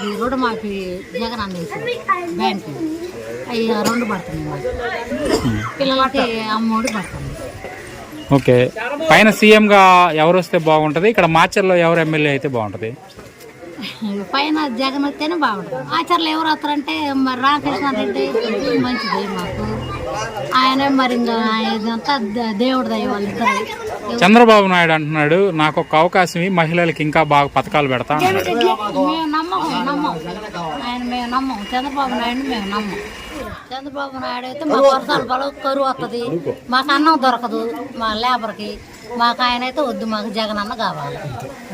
ఇది రుణమాఫీ జగన్ అందేశారు బ్యాంకు అవి 2 పడుతుంది పిల్లలకి అమ్మఒడి పడుతుంది. ఓకే, పైన సీఎంగా ఎవరు వస్తే బాగుంటుంది? ఇక్కడ మాచర్లో ఎవరు ఎమ్మెల్యే అయితే బాగుంటుంది? పైన జగన్ వస్తేనే బాగుంటుంది. ఆచరణలో ఎవరు వస్తారంటే మరి రామకృష్ణారెడ్డి మంచిది మాకు, ఆయన మరి ఇంకా ఇదంతా దేవుడి దయ వాళ్ళిద్దరు. చంద్రబాబు నాయుడు అంటున్నాడు నాకు ఒక అవకాశం మహిళలకి ఇంకా బాగా పథకాలు పెడతా. మేము నమ్మం ఆయన, మేము నమ్మం చంద్రబాబు నాయుడు, మేము నమ్మం. చంద్రబాబు నాయుడు అయితే మాకు వర్షాలు బలం కరువు వస్తుంది, మాకు అన్నం దొరకదు మా లేబర్కి, మాకు ఆయన అయితే వద్దు, మాకు జగన్ అన్న కావాలి.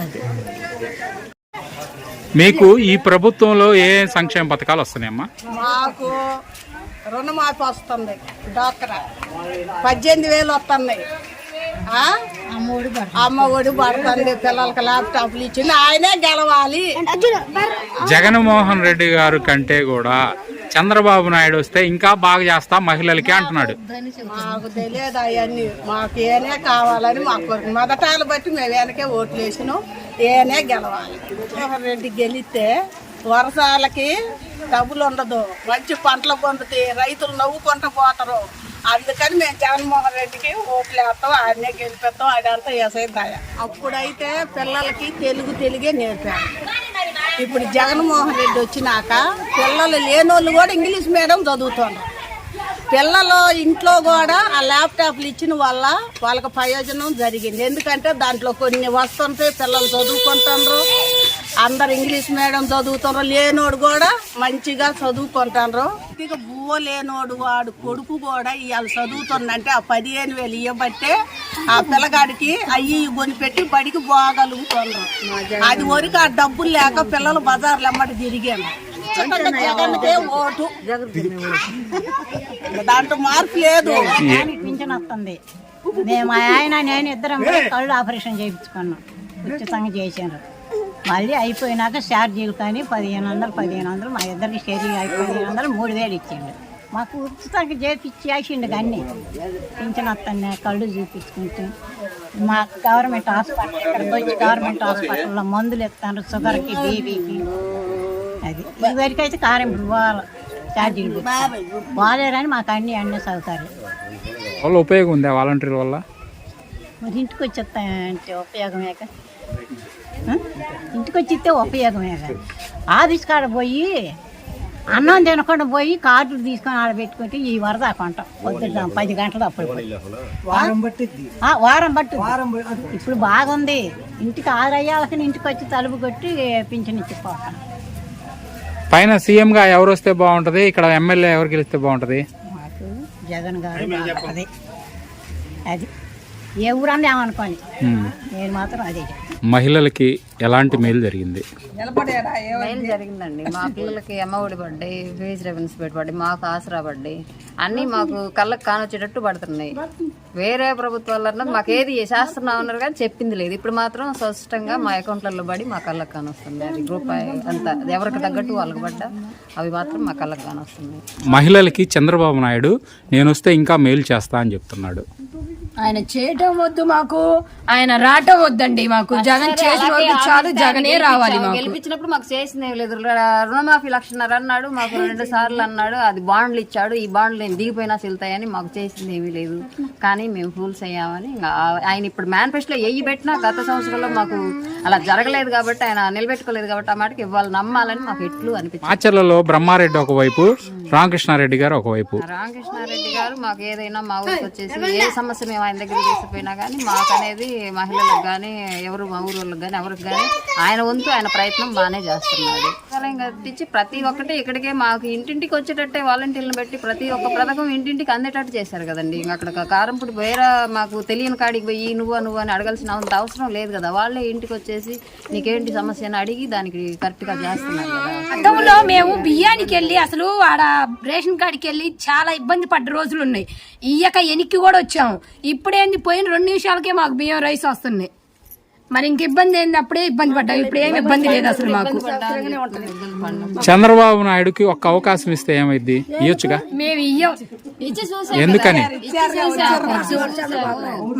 అది మీకు ఈ ప్రభుత్వంలో ఏ సంక్షేమ పథకాలు వస్తున్నాయమ్మా? మాకు రుణమాఫీ వస్తుంది, డాక్రా 18,000 వస్తున్నాయి, అమ్మ ఒడి పడుతుంది, పిల్లలకి ల్యాప్టాప్లు ఇచ్చింది, ఆయనే గెలవాలి. జగన్మోహన్ రెడ్డి గారు కంటే కూడా చంద్రబాబు నాయుడు వస్తే ఇంకా బాగా చేస్తా మహిళలకి అంటున్నాడు. మాకు తెలియదు అవన్నీ, మాకు ఏనే కావాలని మాకు మొదటాలు బట్టి మేము వెనకే ఓట్లు వేసినాం, ఏనే గెలవాలి. జగన్మోహన్ రెడ్డి గెలిస్తే వర్షాలకి డబ్బులు ఉండదు, మంచి పంటలు పండుతాయి, రైతులు నవ్వుకుంటూ పోతారు. అందుకని మేము జగన్మోహన్ రెడ్డికి ఓట్లు వేస్తాం, ఆయనే గెలిపిస్తాం, అదంతా వేసేదాయ. అప్పుడైతే పిల్లలకి తెలుగే నేర్పారు. ఇప్పుడు జగన్మోహన్ రెడ్డి వచ్చినాక పిల్లలు లేనోళ్ళు కూడా ఇంగ్లీష్ మీడియం చదువుతున్నారు. పిల్లలు ఇంట్లో కూడా ఆ ల్యాప్టాప్లు ఇచ్చిన వల్ల వాళ్ళకి ప్రయోజనం జరిగింది. ఎందుకంటే దాంట్లో కొన్ని వస్తుంటాయి, పిల్లలు చదువుకుంటారు, అందరు ఇంగ్లీష్ మీడియం చదువుతారు. లేనోడు కూడా మంచిగా చదువుకుంటారు. ఇక బువ్వ లేనోడు వాడు కొడుకు కూడా ఇవాళ చదువుతుందంటే ఆ 15,000 ఇవ్వబట్టే ఆ పిల్లగాడికి అయ్యి కొనిపెట్టి బడికి పోగలుగుతున్నారు. అది వరకు ఆ డబ్బులు లేక పిల్లలు బజార్లు ఎమ్మటి తిరిగాను. జగన్కే ఓటు, దాంట్లో మార్పు లేదు. పింఛన్ వస్తుంది. మేము ఆయన నేను ఇద్దరం కళ్ళు ఆపరేషన్ చేయించుకున్నాం, ఉచితంగా చేశారు. మళ్ళీ అయిపోయినాక ఛార్జీలు కానీ 1,500 మా ఇద్దరికి షేరింగ్ 1,500 3,000 ఇచ్చిండు. మాకు ఉచితంగా చేయించేసిండు. అన్నీ పింఛన్ వస్తుంది, కళ్ళు చూపించుకుంటే మా గవర్నమెంట్ హాస్పిటల్ ఇక్కడికి వచ్చి గవర్నమెంట్ హాస్పిటల్లో మందులు ఇస్తాను, షుగర్కి, బీపీకి. అది ఇదివరకు అయితే కారెంపులు ఛార్జీలు బాగాలేరని మాకు అన్ని సౌకర్యం. వాళ్ళ ఉపయోగం ఉందా వాలంటీర్ వల్ల? మరి ఇంటికి వచ్చేస్తాయంటే ఉపయోగమే, ఇంటికి వచ్చి ఇస్తే ఉపయోగమే. ఆఫీస్ కాడ పోయి అన్నం తినకుండా పోయి కార్డులు తీసుకొని ఆడ పెట్టుకుంటే ఈ వరద కొంట పొద్దున్న 10 గంటలు అప్పుడు వారం బట్టి. ఇప్పుడు బాగుంది, ఇంటికి 6 అయ్యాలకి ఇంటికి వచ్చి తలుపు కొట్టి పింఛన్ ఇచ్చిపోతాం. పైన సీఎంగా ఎవరు వస్తే బాగుంటుంది? ఇక్కడ ఎమ్మెల్యే ఎవరు గెలిస్తే బాగుంటుంది? మాకు జగన్ గారు బాగుంటుంది. అది ఏ ఊరన్నా ఏమనుకోండి, నేను మాత్రం అదే. మహిళలకి ఎలాంటి మేలు జరిగింది? మేలు జరిగిందండి. మా పిల్లలకి అమ్మఒడి పడ్డాయి, వేజ్ రెవెన్యూస్ పడ్డాయి, మాకు ఆసరా పడ్డాయి, అన్నీ మాకు కళ్ళకు కానొచ్చేటట్టు పడుతున్నాయి. వేరే ప్రభుత్వాలన్నా మాకు ఏది శాస్త్రం ఉన్నారు కానీ చెప్పింది లేదు. ఇప్పుడు మాత్రం స్పష్టంగా మా అకౌంట్లలో పడి మా కళ్ళకు కానొస్తుంది. అది రూపాయి అంతా ఎవరికి తగ్గట్టు వాళ్ళకి పడ్డా అవి మాత్రం మా కళ్ళకు కానొస్తుంది. మహిళలకి చంద్రబాబు నాయుడు నేను వస్తే ఇంకా మేలు చేస్తా అని చెప్తున్నాడు. ఆయన చేయటం వద్దు, మాకు ఆయన రావటం వద్దండి. మాకు జగన్ చేసిన వరకు చాలు, జగనే రావాలి. గెలిపించినప్పుడు మాకు చేసింది లేదు. రుణమాఫీ 1,50,000 అన్నాడు, మాకు 2 సార్లు అన్నాడు. అది బాండ్లు ఇచ్చాడు, ఈ బాండ్లు నేను దిగిపోయినా వెళ్తాయని మాకు చేసింది ఏమీ లేదు. కానీ మేము ఫూల్స్ అయ్యామని ఆయన ఇప్పుడు మేనిఫెస్టోలో ఎయ్యి పెట్టినా గత సంవత్సరంలో మాకు అలా జరగలేదు కాబట్టి, ఆయన నిలబెట్టుకోలేదు కాబట్టి ఆ మాటకి ఇవాళ నమ్మాలని మాకు ఎట్లు అనిపించింది. ఆచరణలో బ్రహ్మారెడ్డి ఒకవైపు, రామకృష్ణారెడ్డి గారు ఒకవైపు. రామకృష్ణారెడ్డి గారు మాకు ఏదైనా మా ఊరికి వచ్చేసి ఏ సమస్య మేము ఆయన దగ్గర తీసుకుపోయినా కానీ మాకు అనేది మహిళలకు కానీ ఎవరు మా ఊరు వాళ్ళకి కానీ ఎవరికి కానీ ఆయన వంతు ఆయన ప్రయత్నం బాగానే చేస్తున్నాడు. కట్టించి ప్రతి ఒక్కటి ఇక్కడికే మాకు ఇంటింటికి వచ్చేటట్టే వాలంటీర్లను పెట్టి ప్రతి ఒక్క పథకం ఇంటింటికి అందేటట్టు చేశారు కదండి. అక్కడ కారంపూడి వేరే మాకు తెలియని కాడికి పోయి నువ్వు అని అడగాల్సిన అవసరం లేదు కదా. వాళ్ళే ఇంటికి వచ్చేసి నీకేంటి సమస్య అని అడిగి దానికి కరెక్ట్గా చేస్తున్నారు కదా. గతంలో మేము బియ్యానికి వెళ్ళి అసలు ఆడ రేషన్ కార్డుకి వెళ్ళి చాలా ఇబ్బంది పడ్డ రోజులు ఉన్నాయి. ఇయ్యక ఎనికి కూడా వచ్చాము. ఇప్పుడేంది పోయిన 2 నిమిషాలకే మాకు బియ్యం రైస్ వస్తున్నాయి. మరి ఇంక ఇబ్బంది ఏంటప్పుడే ఇబ్బంది పడ్డాం, ఇప్పుడు ఏమి ఇబ్బంది లేదు అసలు మాకు. చంద్రబాబు నాయుడుకి ఒక్క అవకాశం ఇస్తే ఏమైంది? ఇయ్యొచ్చుగా. మేము ఇయ్యం, ఎందుకని?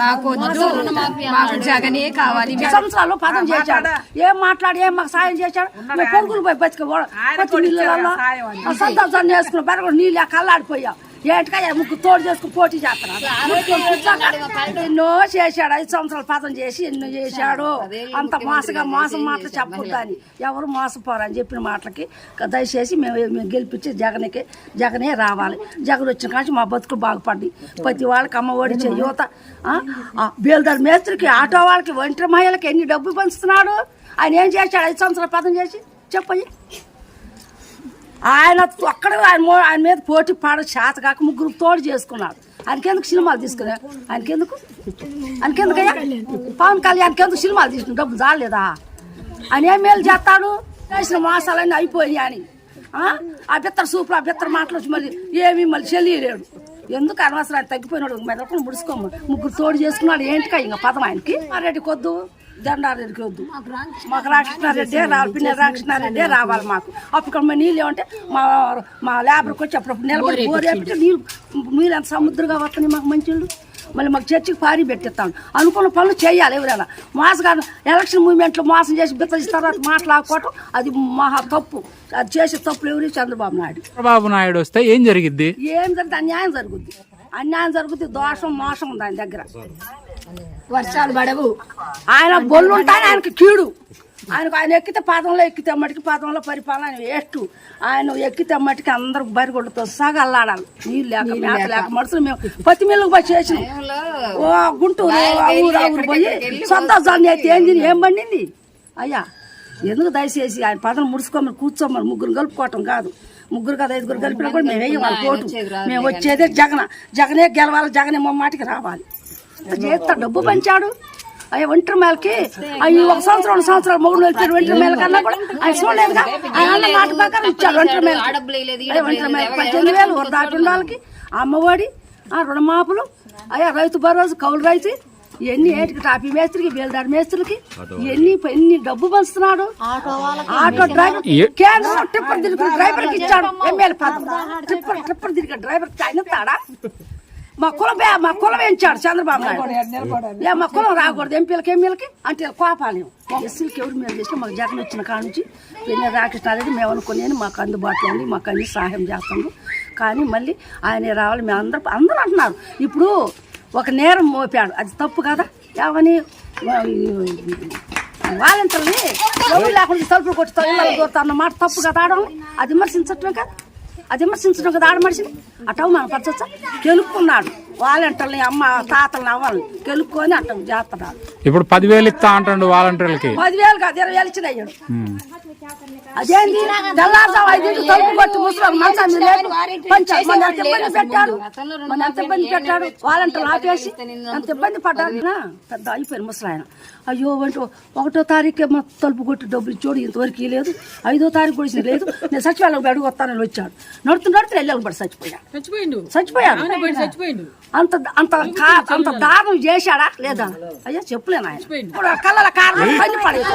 మాకు వద్దు, మాకు జగనే కావాలి. సంవత్సరాలు పదం చేశాడు, ఏం మాట్లాడి ఏం మాకు సాయం చేశాడు. మేము పొరుగులు పోయి బతికి నీళ్ళలో సంతోషాన్ని వేసుకున్నాం, బెరగడు నీళ్ళు కల్లాడిపోయాం. ఏంటికయ్యా ముగ్గు తోడు చేసుకుని పోటీ చేస్తున్నాడు. ఎన్నో చేశాడు, 5 సంవత్సరాలు పదం చేసి ఎన్నో చేశాడు. అంత మోసం మాటలు చెప్పొద్దని, ఎవరు మోసపోరని చెప్పిన మాటలకి దయచేసి మేము గెలిపించి జగనే రావాలి. జగన్ వచ్చిన కానీ మా బతుకులు బాగుపడ్డాయి. ప్రతి వాళ్ళకి అమ్మ ఒడి యువత, బేల్దారి మేస్త్రికి, ఆటో వాళ్ళకి, ఒంటరి మహిళలకి ఎన్ని డబ్బులు పంచుతున్నాడు. ఆయన ఏం చేశాడు 5 సంవత్సరాలు పదం చేసి చెప్పయ్యి. ఆయన ఒక్కడ ఆయన మీద పోటీ పాడ చేత కాక ముగ్గురు తోడు చేసుకున్నాడు. ఆయనకెందుకు సినిమాలు తీసుకున్నా? ఆయనకెందుకయ్యా పవన్ కళ్యాణ్కి ఎందుకు సినిమాలు తీసుకుని డబ్బులు చాలేదా? ఆయన ఏం మేలు చేస్తాడు? చేసిన మోసాలన్నీ అయిపోయాయి అని ఆ బిత్తర సూపులు, ఆ బిత్తర మాటలు వచ్చి మళ్ళీ ఏమీ మళ్ళీ చెల్లియలేడు. ఎందుకు అనవసరం? ఆయన తగ్గిపోయినాడు, మెదకుండా ముడుచుకోము. ముగ్గురు తోడు చేసుకున్నాడు. ఏంటికా ఇంకా పదం ఆయనకి? రెడ్డి కొద్దు, దండారెడ్డికి వద్దు, మాకు రామకృష్ణారెడ్డి రావాలి, పిన్న రామకృష్ణారెడ్డి రావాలి. మాకు అప్పుడు నీళ్ళు ఏమంటే మా లేబర్కి వచ్చి అప్పుడప్పుడు నిలబడి బోరేపితే నీళ్ళు ఎంత సముద్రంగా వస్తున్నాయి మాకు మంచిళ్ళు. మళ్ళీ మాకు చర్చికి పారి పెట్టిస్తాను. అనుకున్న పనులు చేయాలి. ఎవరైనా మోసగాను ఎలక్షన్ మూవ్మెంట్లో మోసం చేసి బిత్తరిసిన తర్వాత మాట్లాడుకోవటం అది మహా తప్పు. అది చేసే తప్పులు ఎవరు? చంద్రబాబు నాయుడు వస్తే ఏం జరిగిద్ది? ఏం జరిగితే అన్యాయం జరుగుద్ది. దోషం మోసం ఉంది ఆయన దగ్గర. వర్షాలు పడవు, ఆయన బొల్లు ఉంటాయి, ఆయనకి కీడు. ఆయన ఎక్కితే పాదంలో ఎక్కితే మట్టికి పాదంలో పరిపాలన వేస్ట్. ఆయన ఎక్కితే మట్టికి అందరూ బరిగొడ్డతో సగా అల్లాడాలి. నీళ్ళు లేక మేత లేక మనుషులు మేము పత్తి మిల్లుకు పోయి చేసినాం. గుంటూరు ఊరు పోయి సంతోషాన్ని అయితే ఏం పండింది అయ్యా? ఎందుకు దయచేసి ఆయన పదం ముడుచుకోమని కూర్చోమని ముగ్గురు కలుపుకోవటం కాదు. ముగ్గురు కదా 5 కలిపినా కూడా మేము వేయవాలి కోటు. మేము వచ్చేదే జగనే గెలవాలి, జగనే మాటికి రావాలి. చేస్తా డబ్బు పంచాడు. అయ్యా ఒంటరి మేళకి అవి 1 సంవత్సరం 2 సంవత్సరాలు మొగుడు వెళ్ళిపోయారు. ఒంటరి మేళ కన్నా కూడా ఆయన చూడలేదుగా. ఆయన మాట ప్రకారం ఇచ్చాడు. ఒంటరి మేళ 18,000 దాటి వాళ్ళకి అమ్మఒడి, రుణమాపులు, అయ్యా రైతు భరోసా, కౌలు రైతు, ఇవన్నీ ఏటికి టాపీ మేస్త్రికి, బేల్దారి మేస్త్రికి ఎన్ని డబ్బు పంచుతున్నాడు. ఆటో డ్రైవర్ కేంద్రం టిప్పర్ తిరిగి డ్రైవర్కి ఇచ్చాడు. ఎమ్మెల్యే పదం టిప్పర్ తిరిగి డ్రైవర్కి ఆయన తాడా? మా కులం పెంచాడు చంద్రబాబు నాయుడు. మా కులం రాకూడదు ఎంపీలకి ఎమ్మెల్యేలకి అంటే కోపాలు. ఎస్సీలకి ఎవరు మేము చేసినా మాకు జగన్ వచ్చిన కాడ నుంచి పిన్న రామకృష్ణారెడ్డి మేము అనుకునేది మాకు అందుబాటులో ఉంది, మాకు అన్ని సహాయం చేస్తాము. కానీ మళ్ళీ ఆయన రావాలి. మేము అందరూ అంటున్నారు. ఇప్పుడు ఒక నేరం మోపాడు, అది తప్పు కదా? ఏమని వాలంటీర్ని ఎవరు లేకుండా తలుపులు కొట్టి దూరతా అన్న మాట తప్పు కదా? ఆడడం అది విమర్శించటమే కదా? ఆడ మనిషిని అటవు మనం పరచొచ్చా? గెలుపుకున్నాడు వాలంటీర్ని, అమ్మ తాతలని అవ్వాలని గెలుపుకొని అట్ట చేస్తున్నాడు. ఇప్పుడు 10,000 ఇస్తా అంటాడు వాలంటీర్లకి. 10,000 కాదు 20,000 ఇచ్చిన అయ్యాడు. అదేంటి తెల్లారుజాము 5 తలుపు కొట్టి ముసలి మంచం పంచాడు. మన ఎంత ఇబ్బంది పెట్టాడు వాలంటీర్లు ఆపేసి. ఎంత ఇబ్బంది పడ్డాడు. పెద్ద అయిపోయారు ముసలి ఆయన. అయ్యో 1వ తారీఖు మా తలుపు కొట్టి డబ్బులు ఇచ్చాడు, ఇంతవరకు లేదు. 5వ తారీఖు కూడా లేదు. నేను సచివాలయం అడుగు వస్తానని వచ్చాడు. నడుతుంటే వెళ్ళాలి పడి చచ్చిపోయాడు. అంత దారుణం చేశాడా లేదా? అయ్యా చెప్పలేను. ఆయన ఇప్పుడు కళ్ళ కారం పని పడేది.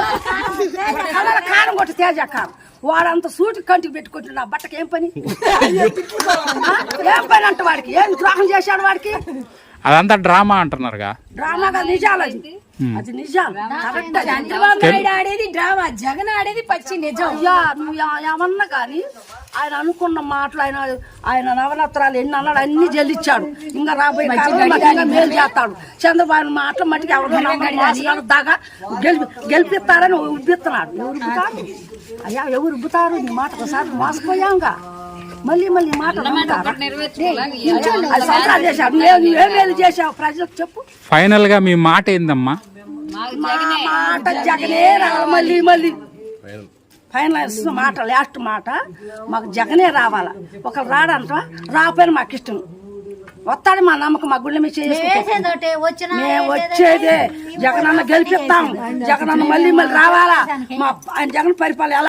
కళ్ళ కారం కొట్టి తేజ కారం వాడంత సూటి కంటికి పెట్టుకుంటున్నా బట్టకి ఏం పని అంటే వాడికి ఏం ద్రోహం చేశాడు? వాడికి అదంతా డ్రామా అంటున్నారుగా. డ్రామాగా నిజాలు అది నిజాలు. చంద్రబాబు నాయుడు ఆడేది డ్రామా, జగన్ ఆడేది పచ్చి నిజం. అయ్యా నువ్వు ఏమన్నా కానీ ఆయన అనుకున్న మాటలు ఆయన నవరత్నాలు ఎన్ని అన్నాడు అన్ని చెల్లించాడు. ఇంకా రాబోయే కాలంలో మేలు చేస్తాడు. చంద్రబాబు మాటలు మట్టికి ఎవరు దాకా గెలిపిస్తారని ఉబ్బిస్తున్నాడు. ఎవరు ఉబ్బుతారు అయ్యా? ఎవరు ఉబ్బుతారు? నీ మాట ఒకసారి మోసపోయాంగా మళ్ళీ మాట చేశాడు. నువ్వేమేలు చేసావు ప్రజలకు చెప్పు. ఫైనల్ గా మీ మాట ఏందమ్మా? మాట జగనే రావాలి. మళ్ళీ ఫైనల్ మాట, లాస్ట్ మాట మాకు జగనే రావాలా. ఒకరు రాడంట, రాకపోయినా మాకు ఇష్టం. వస్తాడు మా నమ్మకం, మా గుళ్ళ మీద మేము వచ్చేదే జగనన్న గెలిపిస్తాం. జగనన్న మళ్ళీ రావాలా. మా ఆయన జగన్ పరిపాలన